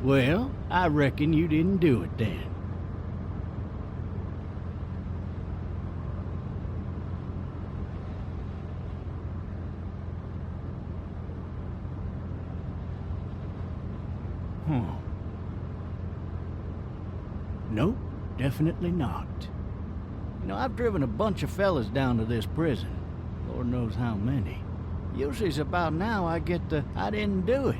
Well, I reckon you didn't do it then. Nope, definitely not. You know, I've driven a bunch of fellas down to this prison. Lord knows how many. Usually it's about now I get the, I didn't do it.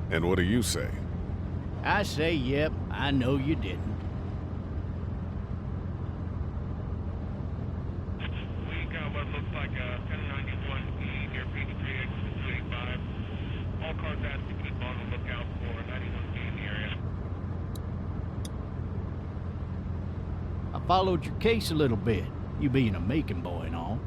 And what do you say? I say, yep, I know you didn't. We got what looks like a 1091E near P3X 285. All cars asked to keep on the lookout for 91B in the area. I followed your case a little bit, you being a Macon boy and all.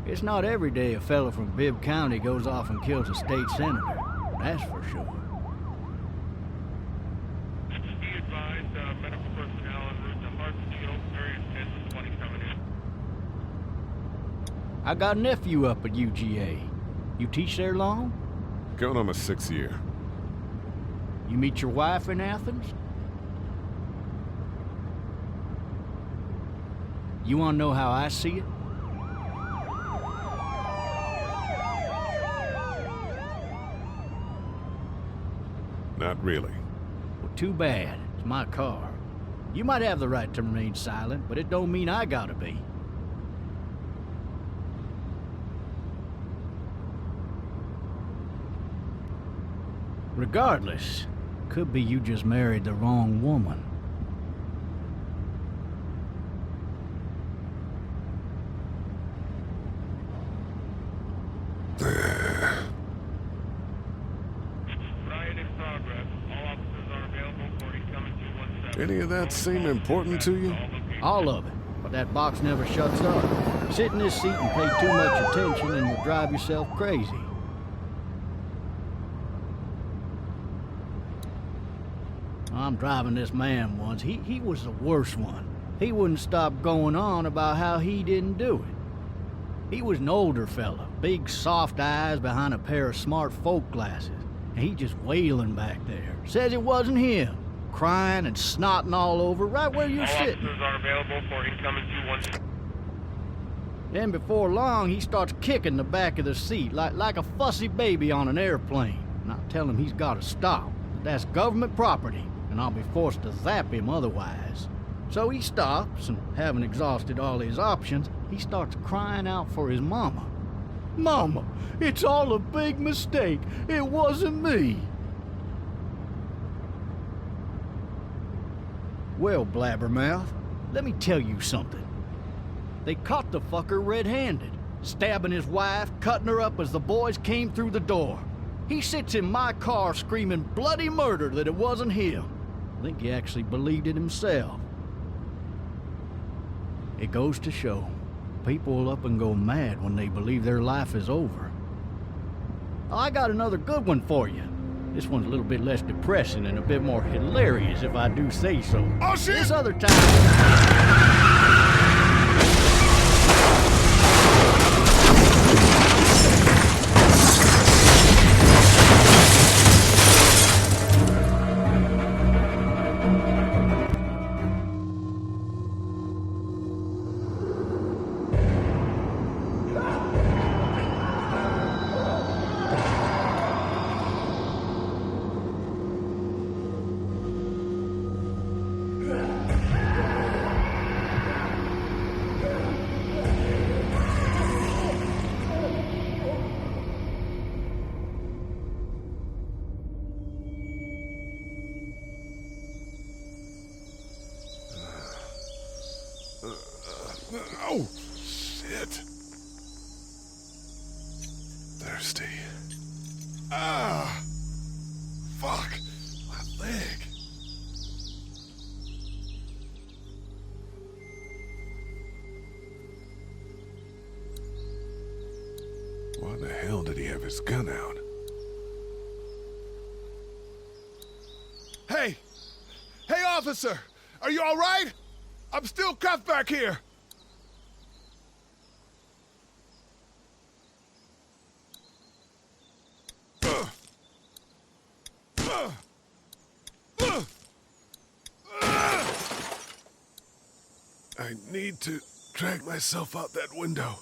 It's not every day a fella from Bibb County goes off and kills a state senator, that's for sure. Be advised, medical personnel en route to Hartsfield, various 10 to 20 coming in. I got a nephew up at UGA. You teach there long? Going on my 6th year. You meet your wife in Athens? You want to know how I see it? Not really. Well, too bad. It's my car. You might have the right to remain silent, but it don't mean I gotta be. Regardless, could be you just married the wrong woman. Riot in progress. All officers are available for incoming 217. Any of that seem important to you? All of it. But that box never shuts up. Sit in this seat and pay too much attention and you'll drive yourself crazy. I'm driving this man once. He was the worst one. He wouldn't stop going on about how he didn't do it. He was an older fella, big soft eyes behind a pair of smart folk glasses. And he just wailing back there. Says it wasn't him. Crying and snotting all over right where you're sitting. All officers are available for incoming 217. Then before long, he starts kicking the back of the seat like a fussy baby on an airplane. And I tell him he's got to stop. That's government property, and I'll be forced to zap him otherwise. So he stops, and having exhausted all his options, he starts crying out for his mama. Mama, it's all a big mistake. It wasn't me. Well, blabbermouth, let me tell you something. They caught the fucker red-handed, stabbing his wife, cutting her up as the boys came through the door. He sits in my car screaming bloody murder that it wasn't him. I think he actually believed it himself. It goes to show, people will up and go mad when they believe their life is over. I got another good one for you. This one's a little bit less depressing and a bit more hilarious, if I do say so. Oh, shit! This other time... Oh, shit. Thirsty. Ah! Fuck! My leg. Why the hell did he have his gun out? Hey! Hey, officer! Are you all right? I'm still cuffed back here! I need to drag myself out that window.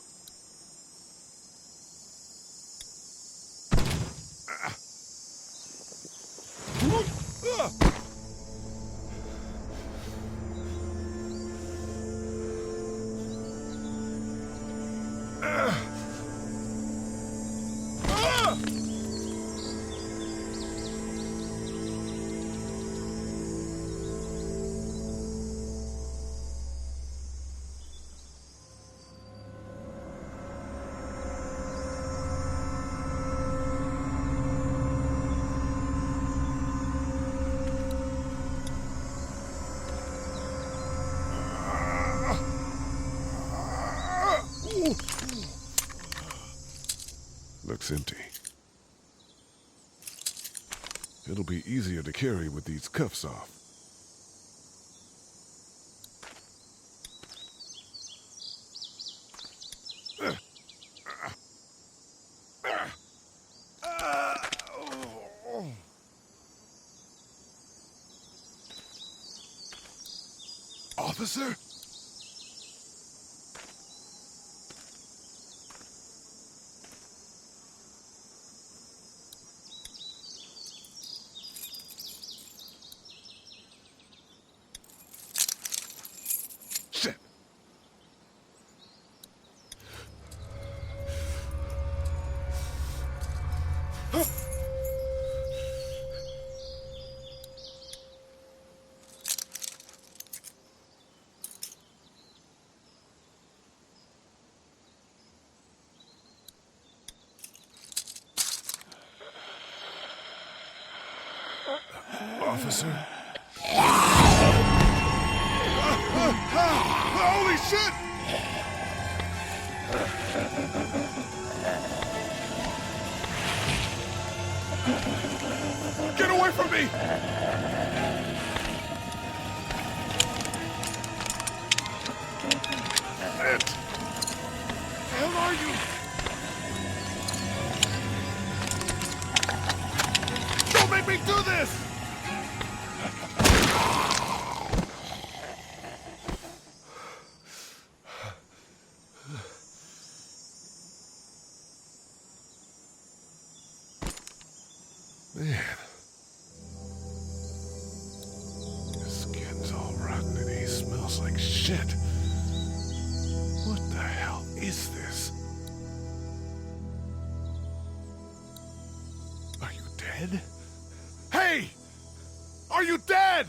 Looks empty. It'll be easier to carry with these cuffs off. Officer? Shit. Officer? Holy shit! Get away from me! It. Hell are you? Don't make me do this! Man. His skin's all rotten and he smells like shit. What the hell is this? Are you dead? Hey! Are you dead?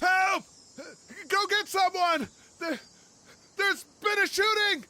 Help! Go get someone! There's been a shooting!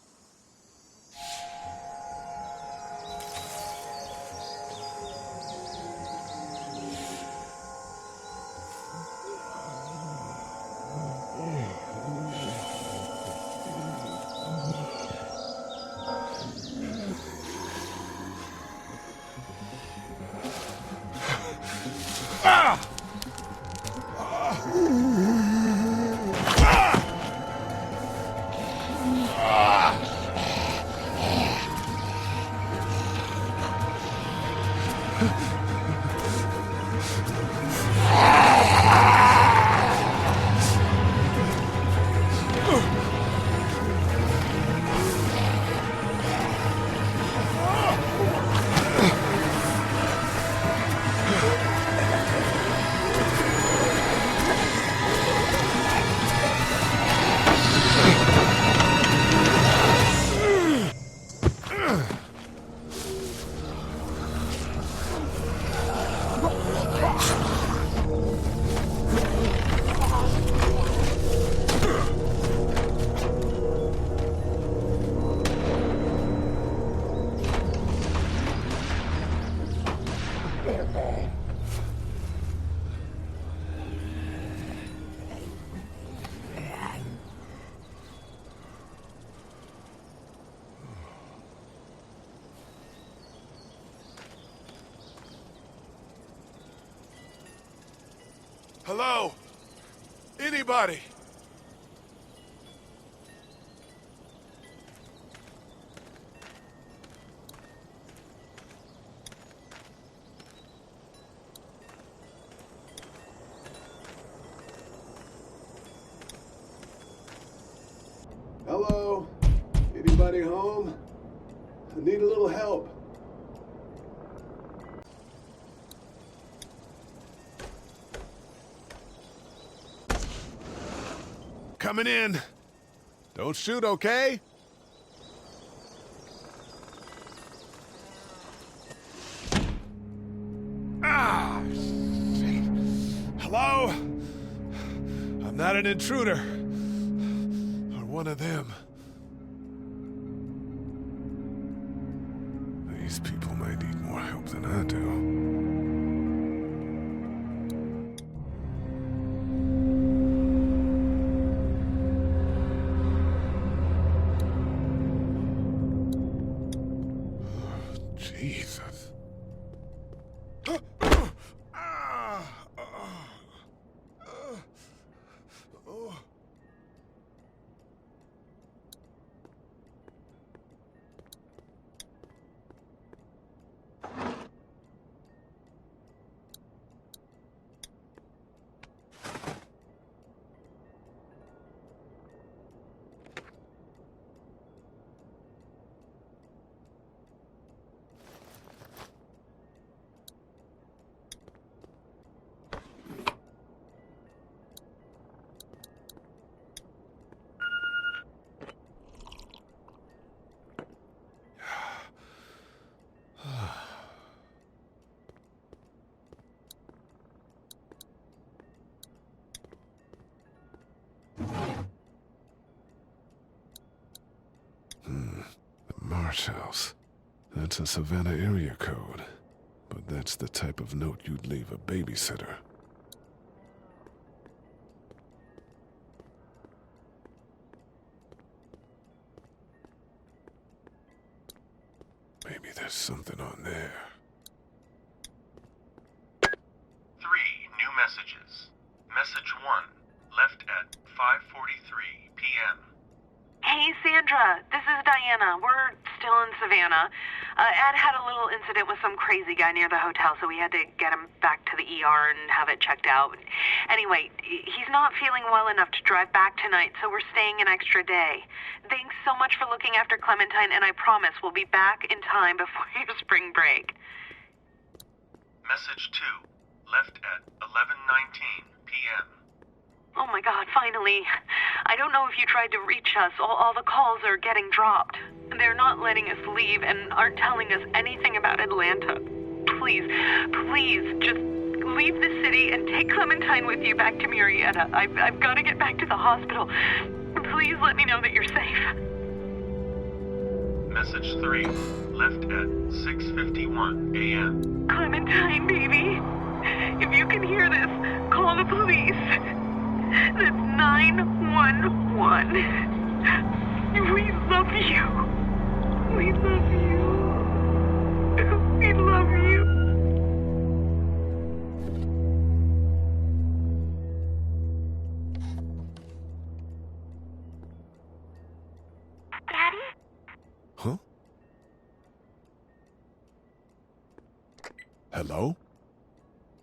Hello? Anybody? Hello? Anybody home? I need a little help. Coming in. Don't shoot, okay? Ah, shit. Hello? I'm not an intruder. Or one of them. These people might need more help than I do. Jesus. Marsh House. That's a Savannah area code. But that's the type of note you'd leave a babysitter. Maybe there's something on there. 3 new messages. Message 1, left at 5:43 p.m. Hey, Sandra. This is Diana. We're still in Savannah. Ed had a little incident with some crazy guy near the hotel, so we had to get him back to the ER and have it checked out. Anyway, he's not feeling well enough to drive back tonight, so we're staying an extra day. Thanks so much for looking after Clementine, and I promise we'll be back in time before your spring break. Message 2, left at 11:19 p.m. Oh my God, finally. I don't know if you tried to reach us. All the calls are getting dropped. They're not letting us leave and aren't telling us anything about Atlanta. Please, just leave the city and take Clementine with you back to Murrieta. I've got to get back to the hospital. Please let me know that you're safe. Message 3, left at 6:51 a.m. Clementine, baby. If you can hear this, call the police. That's 911. We love you. We love you. We love you. Daddy? Huh? Hello?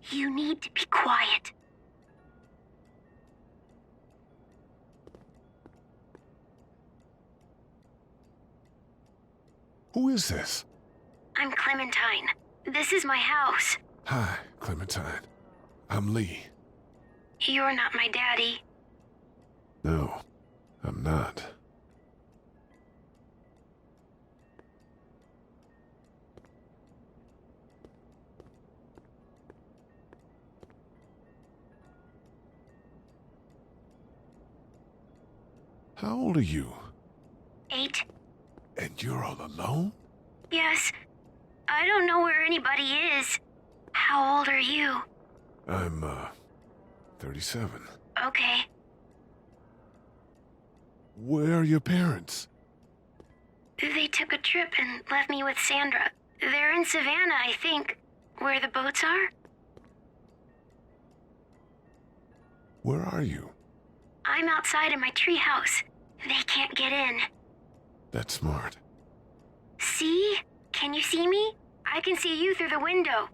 You need to be quiet. Who is this? I'm Clementine. This is my house. Hi, Clementine. I'm Lee. You're not my daddy. No, I'm not. How old are you? 8. And you're all alone? Yes. I don't know where anybody is. How old are you? I'm, 37. Okay. Where are your parents? They took a trip and left me with Sandra. They're in Savannah, I think. Where the boats are? Where are you? I'm outside in my treehouse. They can't get in. That's smart. See? Can you see me? I can see you through the window.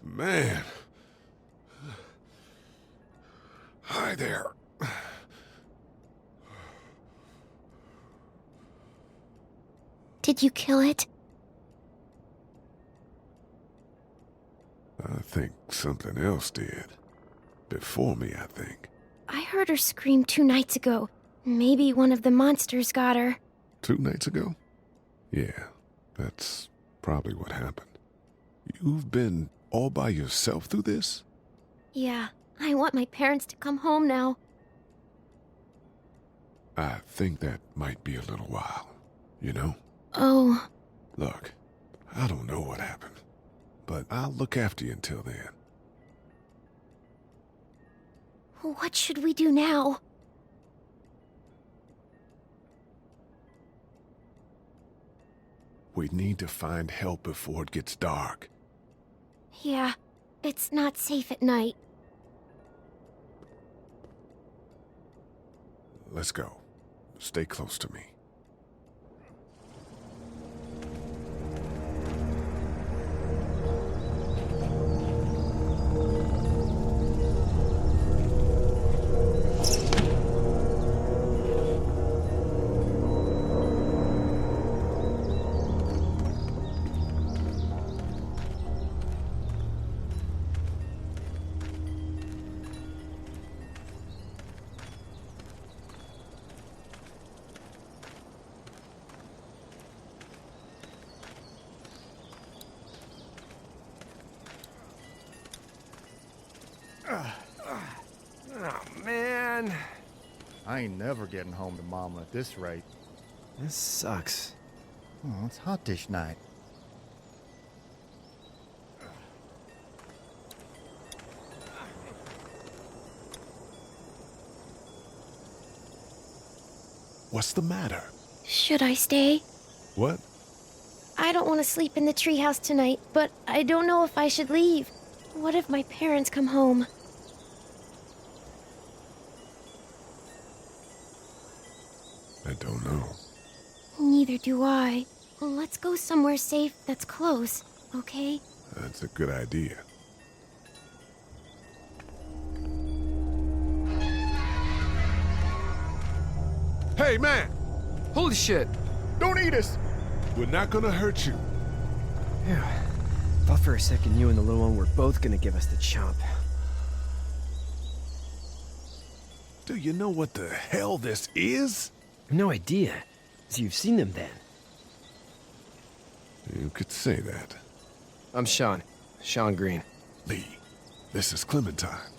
Man. Hi there. Did you kill it? I think something else did. Before me, I think. I heard her scream 2 nights ago. Maybe one of the monsters got her. 2 nights ago? Yeah, that's probably what happened. You've been all by yourself through this? Yeah, I want my parents to come home now. I think that might be a little while, you know? Oh. Look, I don't know what happened, but I'll look after you until then. What should we do now? We need to find help before it gets dark. Yeah, it's not safe at night. Let's go. Stay close to me. Oh, man. I ain't never getting home to Mama at this rate. This sucks. Oh, it's hot dish night. What's the matter? Should I stay? What? I don't want to sleep in the treehouse tonight, but I don't know if I should leave. What if my parents come home? I don't know. Neither do I. Let's go somewhere safe that's close, okay? That's a good idea. Hey, man! Holy shit! Don't eat us! We're not gonna hurt you. Phew. Thought for a second you and the little one were both gonna give us the chomp. Do you know what the hell this is? No idea. So you've seen them then? You could say that. I'm Sean. Sean Green. Lee, this is Clementine.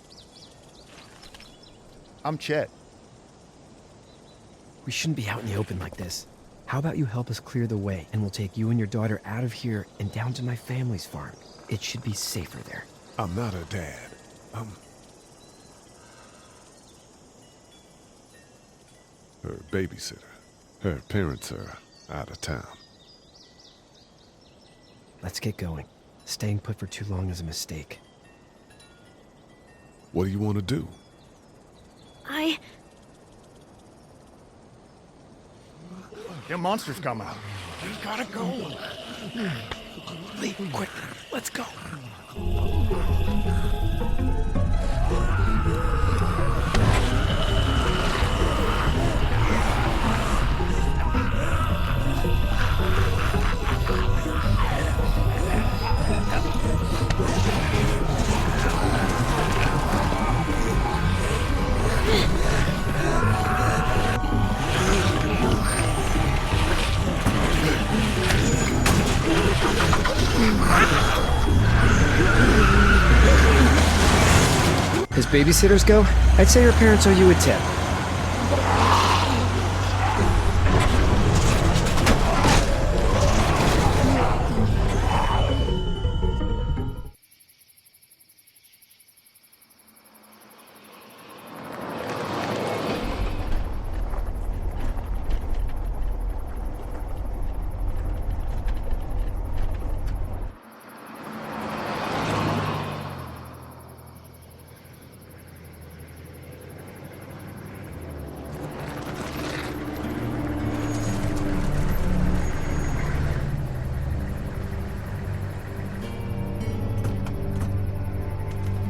I'm Chet. We shouldn't be out in the open like this. How about you help us clear the way, and we'll take you and your daughter out of here and down to my family's farm. It should be safer there. I'm not her dad. Her babysitter. Her parents are out of town. Let's get going. Staying put for too long is a mistake. What do you want to do? Them monsters coming. We gotta go. Lee, quick, let's go. As babysitters go, I'd say your parents owe you a tip.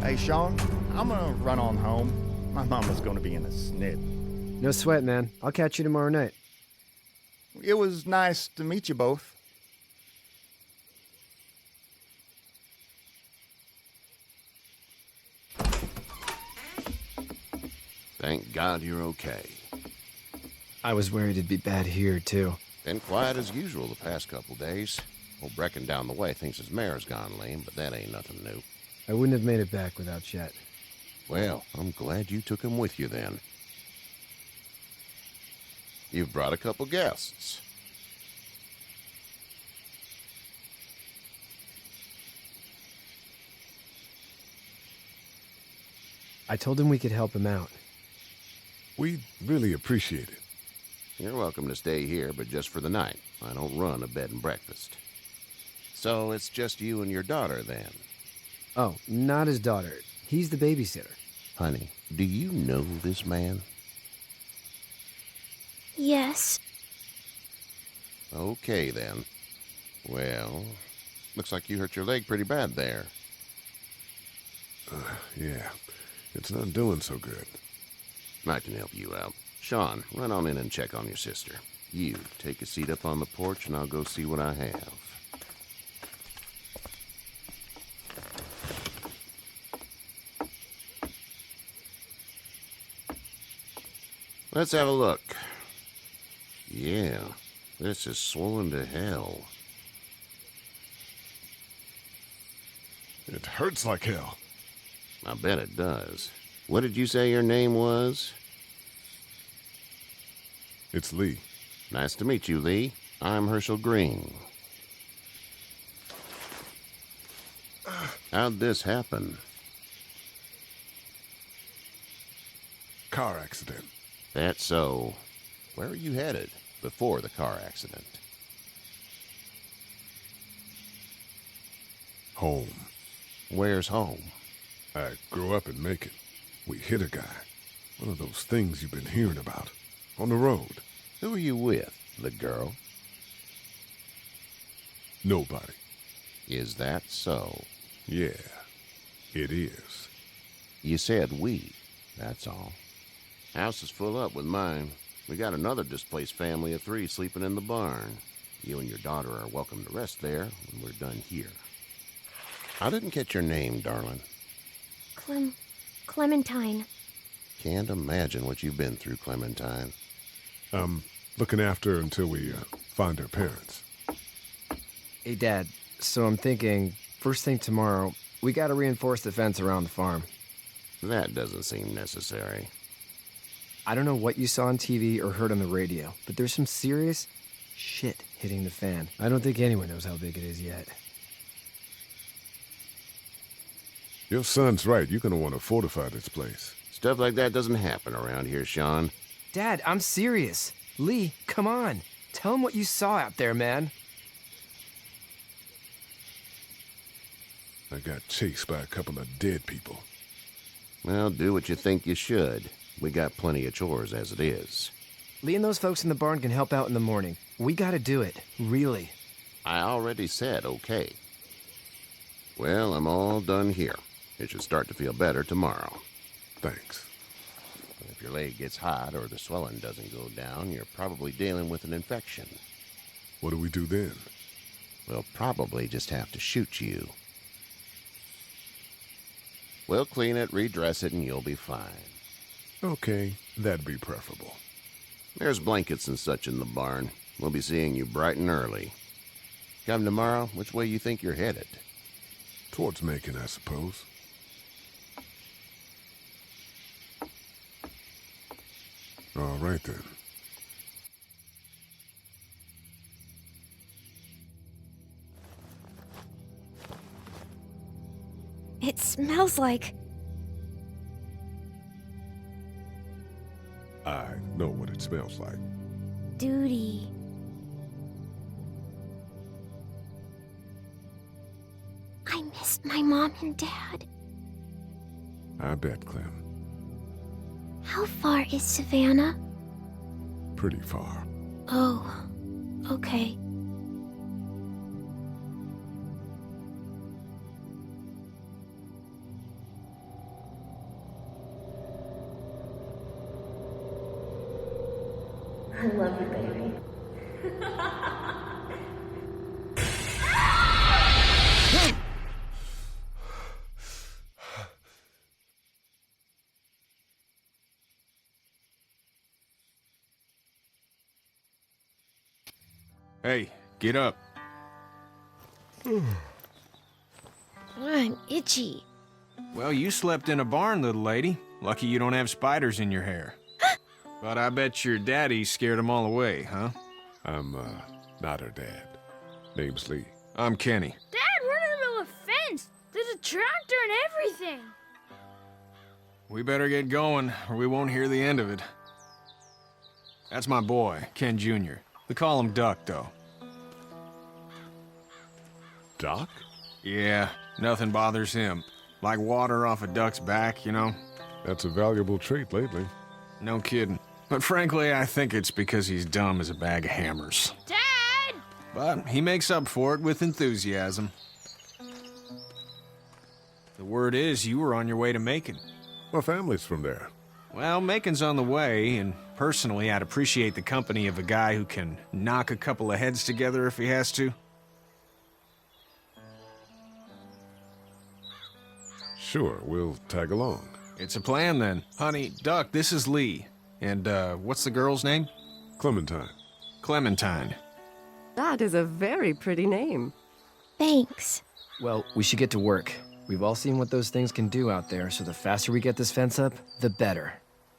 Hey, Sean, I'm gonna run on home. My mama's gonna be in a snit. No sweat, man. I'll catch you tomorrow night. It was nice to meet you both. Thank God you're okay. I was worried it'd be bad here, too. Been quiet as usual the past couple days. Old Brecken down the way thinks his mare's gone lame, but that ain't nothing new. I wouldn't have made it back without Chet. Well, I'm glad you took him with you then. You've brought a couple guests. I told him we could help him out. We'd really appreciate it. You're welcome to stay here, but just for the night. I don't run a bed and breakfast. So it's just you and your daughter then? Oh, not his daughter. He's the babysitter. Honey, do you know this man? Yes. Okay, then. Well, looks like you hurt your leg pretty bad there. Yeah, it's not doing so good. I can help you out. Sean, run on in and check on your sister. You, take a seat up on the porch and I'll go see what I have. Let's have a look. Yeah, this is swollen to hell. It hurts like hell. I bet it does. What did you say your name was? It's Lee. Nice to meet you, Lee. I'm Herschel Green. How'd this happen? Car accident. That's so. Where were you headed before the car accident? Home. Where's home? I grew up in Macon. We hit a guy. One of those things you've been hearing about. On the road. Who are you with? The girl? Nobody. Is that so? Yeah, it is. You said we. That's all. House is full up with mine. We got another displaced family of 3 sleeping in the barn. You and your daughter are welcome to rest there when we're done here. I didn't catch your name, darling. Clementine. Can't imagine what you've been through, Clementine. I'm looking after her until we find her parents. Hey, Dad, so I'm thinking, first thing tomorrow, we gotta reinforce the fence around the farm. That doesn't seem necessary. I don't know what you saw on TV or heard on the radio, but there's some serious shit hitting the fan. I don't think anyone knows how big it is yet. Your son's right. You're gonna want to fortify this place. Stuff like that doesn't happen around here, Sean. Dad, I'm serious. Lee, come on. Tell him what you saw out there, man. I got chased by a couple of dead people. Well, do what you think you should. We got plenty of chores as it is. Lee and those folks in the barn can help out in the morning. We gotta do it, really. I already said okay. Well, I'm all done here. It should start to feel better tomorrow. Thanks. If your leg gets hot or the swelling doesn't go down, you're probably dealing with an infection. What do we do then? We'll probably just have to shoot you. We'll clean it, redress it, and you'll be fine. Okay, that'd be preferable. There's blankets and such in the barn. We'll be seeing you bright and early. Come tomorrow, which way you think you're headed? Towards Macon, I suppose. All right, then. It smells like... I know what it smells like. duty. I missed my mom and dad. I bet, Clem. How far is Savannah? Pretty far. Oh, okay. I love you, baby. Hey, get up. I'm itchy. Well, you slept in a barn, little lady. Lucky you don't have spiders in your hair. But I bet your daddy scared them all away, huh? I'm, not her dad. Name's Lee. I'm Kenny. Dad, we're in the middle of a fence. There's a tractor and everything. We better get going, or we won't hear the end of it. That's my boy, Ken Jr. We call him Duck, though. Doc? Yeah, nothing bothers him. Like water off a duck's back, you know? That's a valuable trait lately. No kidding. But frankly, I think it's because he's dumb as a bag of hammers. Dad! But he makes up for it with enthusiasm. The word is you were on your way to Macon. My family's from there. Well, Macon's on the way, and personally, I'd appreciate the company of a guy who can knock a couple of heads together if he has to. Sure, we'll tag along. It's a plan, then. Honey, Duck, this is Lee. And, what's the girl's name? Clementine. Clementine. That is a very pretty name. Thanks. Well, we should get to work. We've all seen what those things can do out there, so the faster we get this fence up, the better.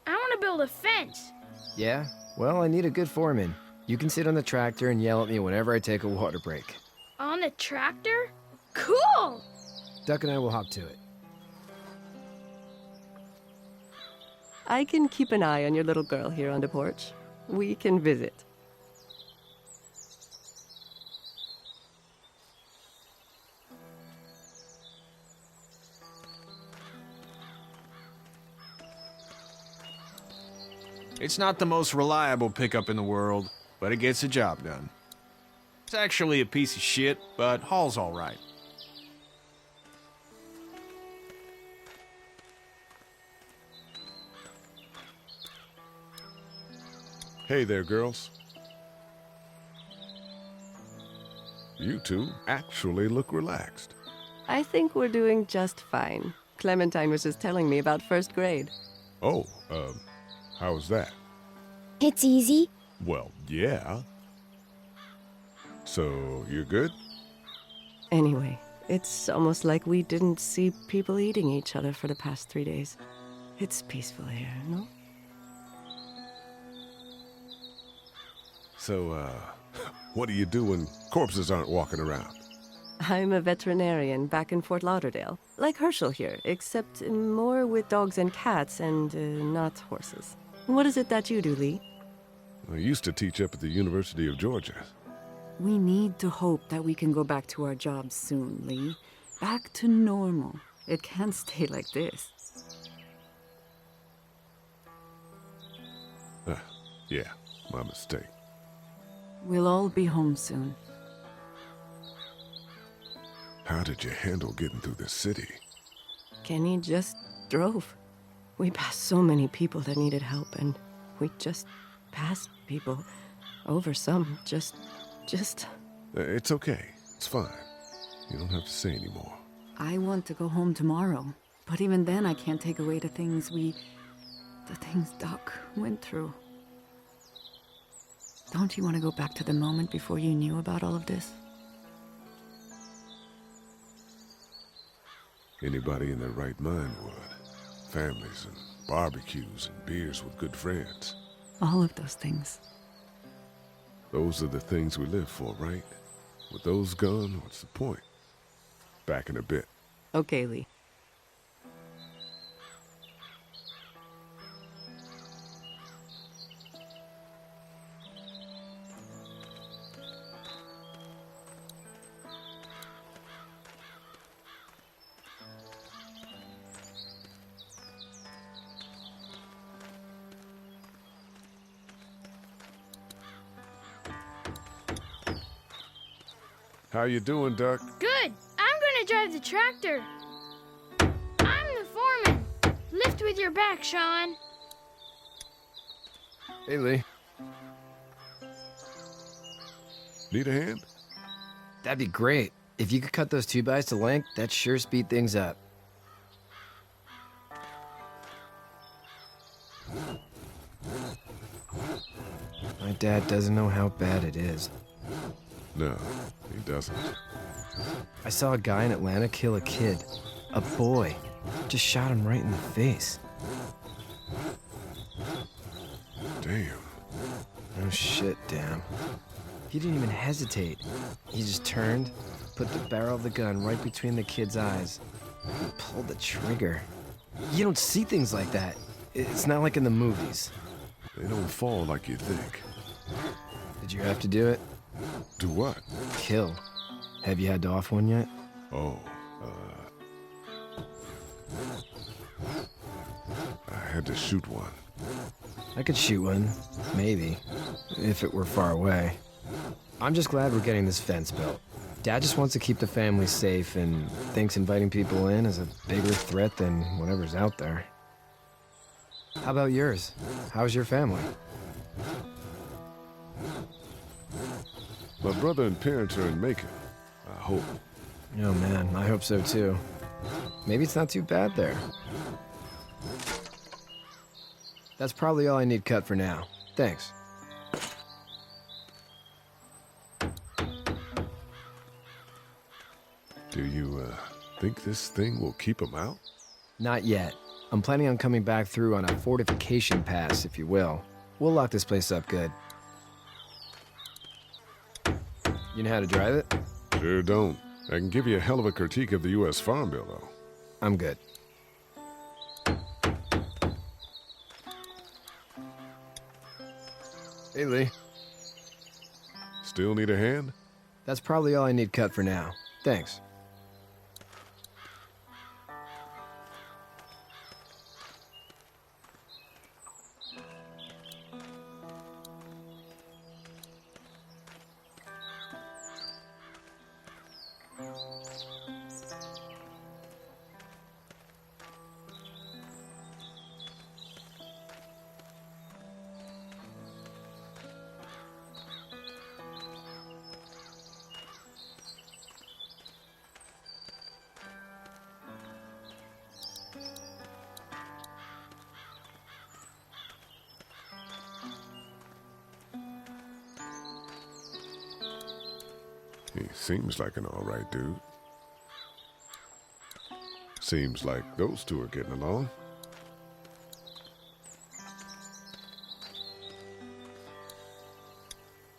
I want to build a fence. Yeah? Well, I need a good foreman. You can sit on the tractor and yell at me whenever I take a water break. On the tractor? Cool! Duck and I will hop to it. I can keep an eye on your little girl here on the porch. We can visit. It's not the most reliable pickup in the world, but it gets the job done. It's actually a piece of shit, but haul's all right. Hey there, girls. You two actually look relaxed. I think we're doing just fine. Clementine was just telling me about first grade. Oh, how was that? It's easy. Well, yeah. So, you're good? Anyway, it's almost like we didn't see people eating each other for the past 3 days. It's peaceful here, no? So, what do you do when corpses aren't walking around? I'm a veterinarian back in Fort Lauderdale, like Herschel here, except more with dogs and cats and not horses. What is it that you do, Lee? I used to teach up at the University of Georgia. We need to hope that we can go back to our jobs soon, Lee. Back to normal. It can't stay like this. Yeah. My mistake. We'll all be home soon. How did you handle getting through the city? Kenny just drove. We passed so many people that needed help, and we just passed people. Over some, just... It's okay. It's fine. You don't have to say anymore. I want to go home tomorrow. But even then, I can't take away the things Doc went through. Don't you want to go back to the moment before you knew about all of this? Anybody in their right mind would. Families and barbecues and beers with good friends. All of those things. Those are the things we live for, right? With those gone, what's the point? Back in a bit. Okay, Lee. How you doing, Duck? Good. I'm gonna drive the tractor. I'm the foreman. Lift with your back, Sean. Hey, Lee. Need a hand? That'd be great. If you could cut those 2x to length, that'd sure speed things up. My dad doesn't know how bad it is. No, he doesn't. I saw a guy in Atlanta kill a kid. A boy. Just shot him right in the face. Damn. Oh shit, damn. He didn't even hesitate. He just turned, put the barrel of the gun right between the kid's eyes, and pulled the trigger. You don't see things like that. It's not like in the movies. They don't fall like you think. Did you have to do it? Do what? Kill. Have you had to off one yet? Oh, I had to shoot one. I could shoot one. Maybe. If it were far away. I'm just glad we're getting this fence built. Dad just wants to keep the family safe and thinks inviting people in is a bigger threat than whatever's out there. How about yours? How's your family? My brother and parents are in Macon. I hope. Oh man, I hope so too. Maybe it's not too bad there. That's probably all I need cut for now. Thanks. Do you, think this thing will keep them out? Not yet. I'm planning on coming back through on a fortification pass, if you will. We'll lock this place up good. You know how to drive it? Sure don't. I can give you a hell of a critique of the U.S. Farm Bill, though. I'm good. Hey, Lee. Still need a hand? That's probably all I need cut for now. Thanks. He seems like an alright dude. Seems like those two are getting along.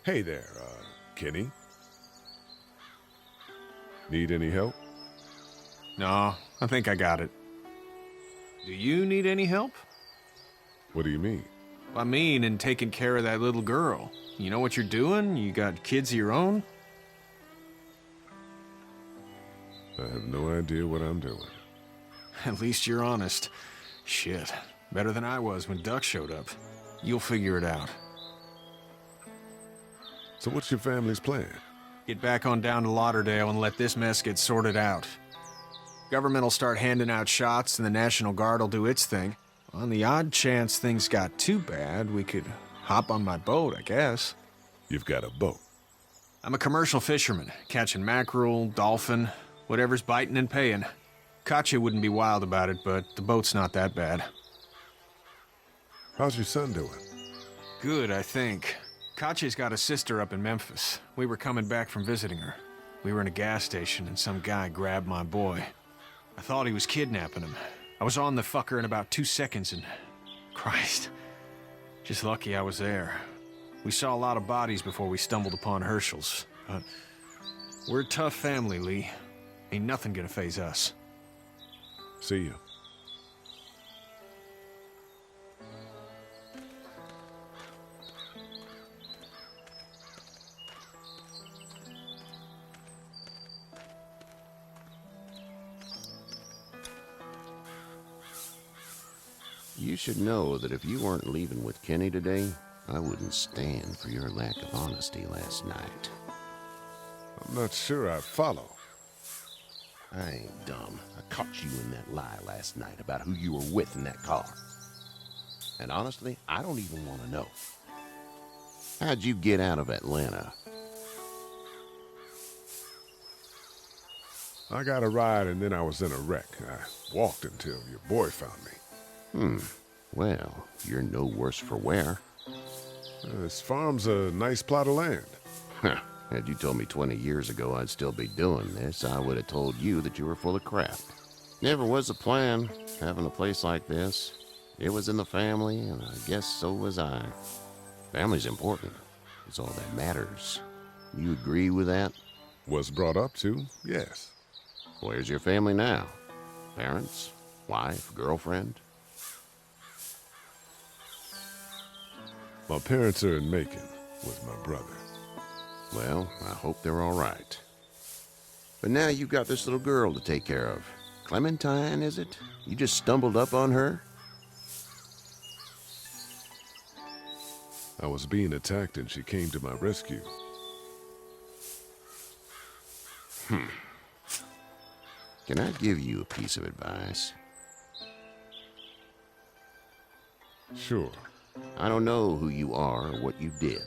Hey there, Kenny. Need any help? No, I think I got it. Do you need any help? What do you mean? I mean, in taking care of that little girl. You know what you're doing? You got kids of your own? I have no idea what I'm doing. At least you're honest. Shit. Better than I was when Duck showed up. You'll figure it out. So what's your family's plan? Get back on down to Lauderdale and let this mess get sorted out. Government will start handing out shots and the National Guard will do its thing. On the odd chance things got too bad, we could hop on my boat, I guess. You've got a boat? I'm a commercial fisherman, catching mackerel, dolphin, whatever's biting and paying. Katya wouldn't be wild about it, but the boat's not that bad. How's your son doing? Good, I think. Katya's got a sister up in Memphis. We were coming back from visiting her. We were in a gas station and some guy grabbed my boy. I thought he was kidnapping him. I was on the fucker in about 2 seconds and... Christ. Just lucky I was there. We saw a lot of bodies before we stumbled upon Herschel's. But we're a tough family, Lee. Ain't nothing gonna faze us. See you. You should know that if you weren't leaving with Kenny today, I wouldn't stand for your lack of honesty last night. I'm not sure I follow. I ain't dumb. I caught you in that lie last night about who you were with in that car. And honestly, I don't even want to know. How'd you get out of Atlanta? I got a ride and then I was in a wreck. I walked until your boy found me. Well, you're no worse for wear. This farm's a nice plot of land. Huh. Had you told me 20 years ago I'd still be doing this, I would have told you that you were full of crap. Never was a plan, having a place like this. It was in the family, and I guess so was I. Family's important. It's all that matters. You agree with that? Was brought up to, yes. Where's your family now? Parents? Wife? Girlfriend? My parents are in Macon with my brother. Well, I hope they're all right. But now you've got this little girl to take care of. Clementine, is it? You just stumbled up on her? I was being attacked and she came to my rescue. Can I give you a piece of advice? Sure. I don't know who you are or what you did.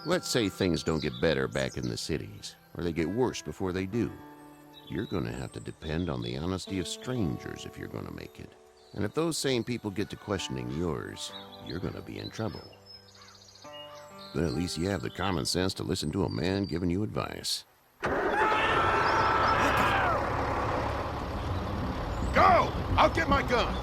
Let's say things don't get better back in the cities, or they get worse before they do. You're gonna have to depend on the honesty of strangers if you're gonna make it. And if those same people get to questioning yours, you're gonna be in trouble. But at least you have the common sense to listen to a man giving you advice. Go! I'll get my gun!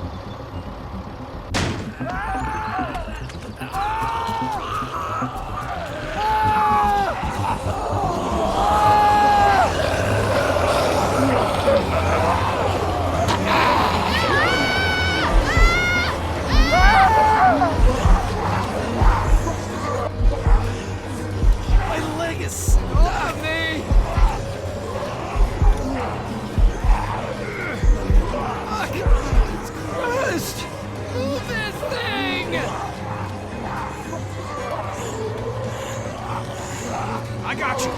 My leg is stuck on me! It's crushed! Move this thing! I got you!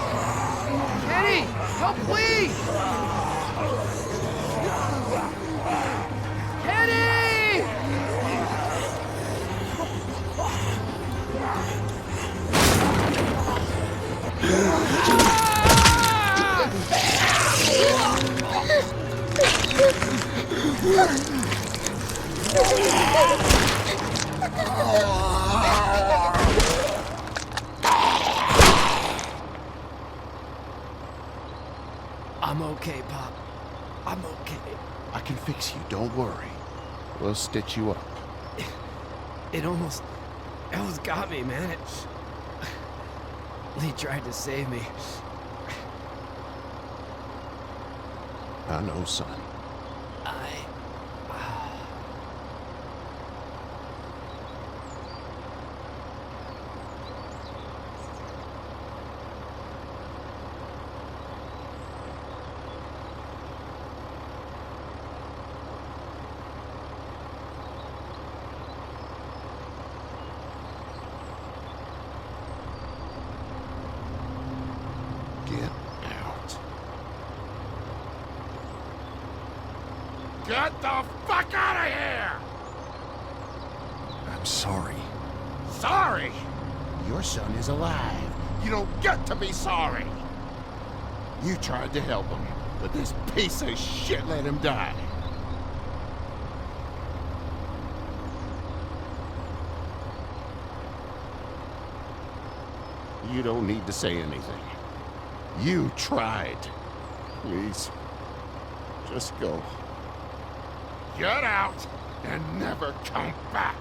Kenny! Help, please! Kenny! I'm okay, Pop. I'm okay. I can fix you, don't worry. We'll stitch you up. It almost got me, man. Lee tried to save me. I know, son. Get the fuck out of here! I'm sorry. Sorry? Your son is alive. You don't get to be sorry. You tried to help him, but this piece of shit let him die. You don't need to say anything. You tried. Please, just go. Get out and never come back.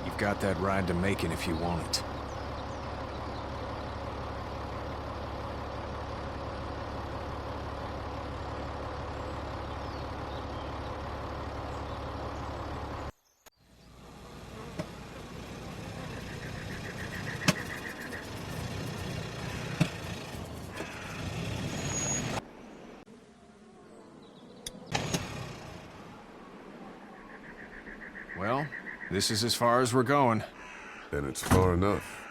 You've got that ride to Macon if you want it. Well, this is as far as we're going. And it's far enough.